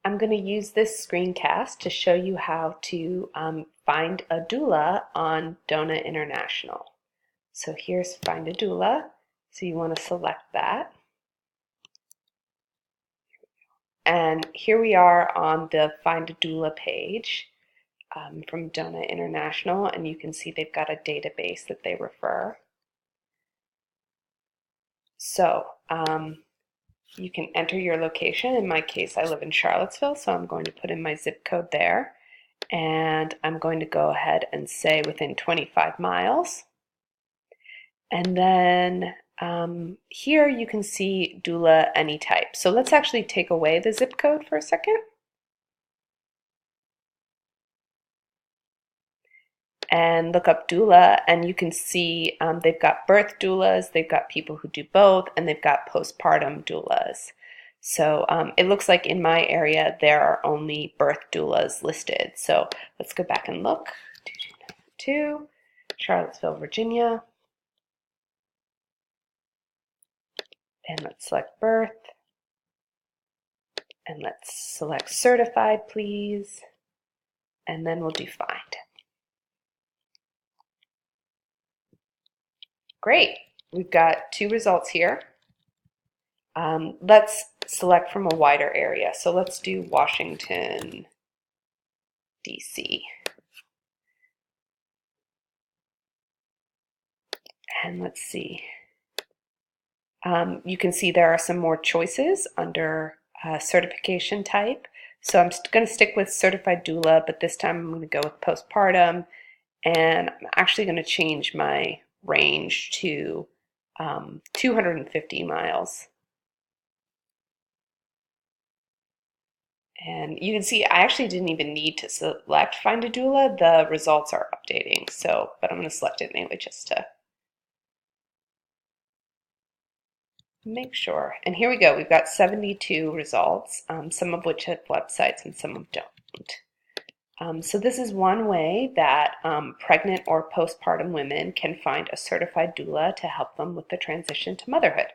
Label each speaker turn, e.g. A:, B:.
A: I'm going to use this screencast to show you how to find a doula on DONA International. So here's Find a Doula. So you want to select that. And here we are on the Find a Doula page from DONA International, and you can see they've got a database that they refer. So you can enter your location. In my case, I live in Charlottesville, so I'm going to put in my zip code there. And I'm going to go ahead and say within 25 miles. And then here you can see doula any type. So let's actually take away the zip code for a second. And look up doula, and you can see they've got birth doulas, they've got people who do both, and they've got postpartum doulas. So it looks like in my area there are only birth doulas listed. So let's go back and look. 2292, Charlottesville, Virginia. And let's select birth. And let's select certified, please. And then we'll do find. Great, we've got two results here. Let's select from a wider area. So let's do Washington, D.C. And let's see. You can see there are some more choices under certification type. So I'm going to stick with certified doula, but this time I'm going to go with postpartum. And I'm actually going to change my range to 250 miles. And you can see I actually didn't even need to select Find a Doula. The results are updating, so but I'm going to select it anyway just to make sure. And here we go. We've got 72 results, some of which have websites and some of don't. So this is one way that pregnant or postpartum women can find a certified doula to help them with the transition to motherhood.